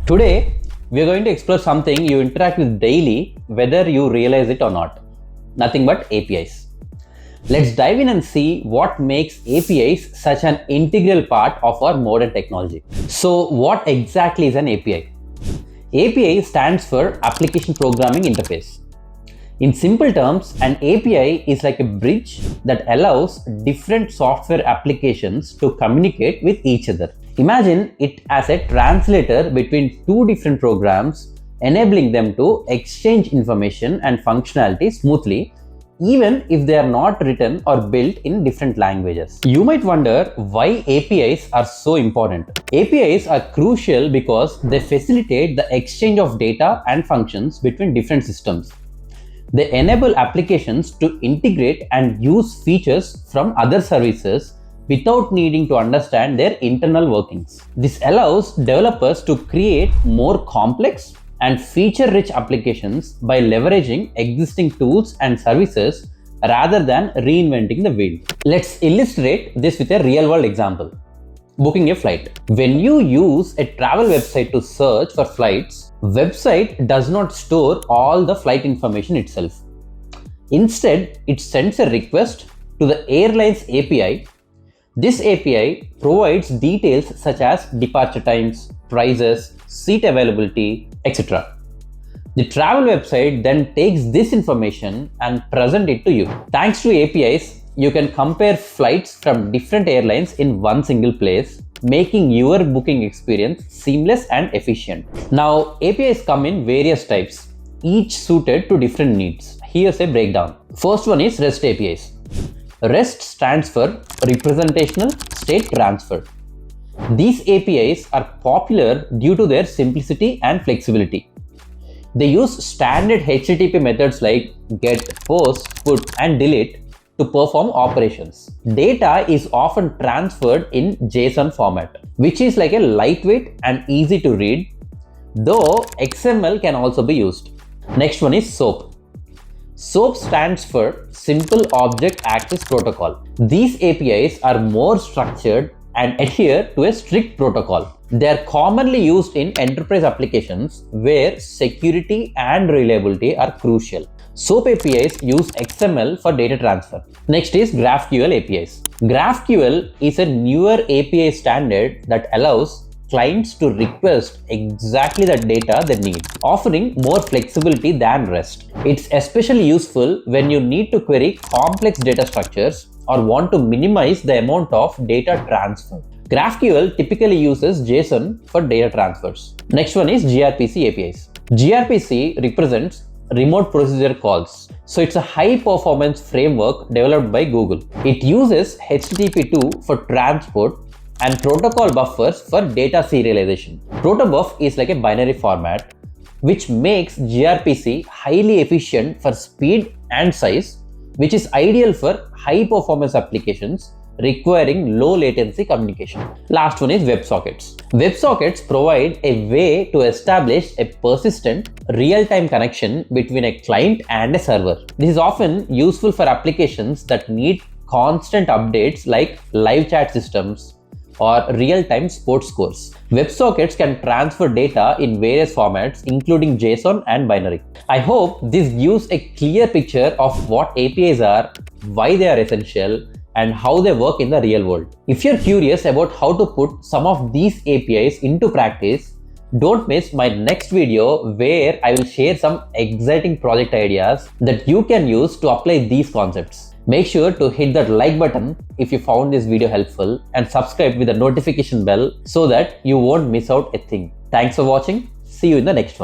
Today, we are going to explore something you interact with daily, whether you realize it or not. Nothing but APIs. Let's dive in and see what makes APIs such an integral part of our modern technology. So, what exactly is an API? API stands for Application Programming Interface. In simple terms, an API is like a bridge that allows different software applications to communicate with each other. Imagine it as a translator between two different programs, enabling them to exchange information and functionality smoothly, even if they are not written or built in different languages. You might wonder why APIs are so important. APIs are crucial because they facilitate the exchange of data and functions between different systems. They enable applications to integrate and use features from other services without needing to understand their internal workings. This allows developers to create more complex and feature-rich applications by leveraging existing tools and services rather than reinventing the wheel. Let's illustrate this with a real-world example. Booking a flight. When you use a travel website to search for flights, website does not store all the flight information itself. Instead, it sends a request to the airline's API. This API provides details such as departure times, prices, seat availability, etc. The travel website then takes this information and presents it to you. Thanks to APIs, you can compare flights from different airlines in one single place, making your booking experience seamless and efficient. Now, APIs come in various types, each suited to different needs. Here's a breakdown. First one is REST APIs. REST stands for Representational State Transfer. These APIs are popular due to their simplicity and flexibility. They use standard HTTP methods like GET, POST, PUT, and DELETE to perform operations. Data is often transferred in JSON format, which is like a lightweight and easy to read, though XML can also be used. Next one is SOAP. SOAP stands for Simple Object Access Protocol. These APIs are more structured and adhere to a strict protocol. They are commonly used in enterprise applications where security and reliability are crucial. SOAP APIs use XML for data transfer. Next is GraphQL APIs. GraphQL is a newer API standard that allows clients to request exactly the data they need, offering more flexibility than REST. It's especially useful when you need to query complex data structures or want to minimize the amount of data transfer. GraphQL typically uses JSON for data transfers. Next one is gRPC APIs. gRPC represents remote procedure calls. So it's a high performance framework developed by Google. It uses HTTP2 for transport and protocol buffers for data serialization. Protobuf is like a binary format, which makes gRPC highly efficient for speed and size, which is ideal for high performance applications requiring low latency communication. Last one is WebSockets. WebSockets provide a way to establish a persistent real-time connection between a client and a server. This is often useful for applications that need constant updates like live chat systems or real-time sports scores. WebSockets can transfer data in various formats, including JSON and binary. I hope this gives a clear picture of what APIs are, why they are essential, and how they work in the real world. If you're curious about how to put some of these APIs into practice, don't miss my next video where I will share some exciting project ideas that you can use to apply these concepts. Make sure to hit that like button if you found this video helpful and subscribe with the notification bell so that you won't miss out a thing. Thanks for watching. See you in the next one.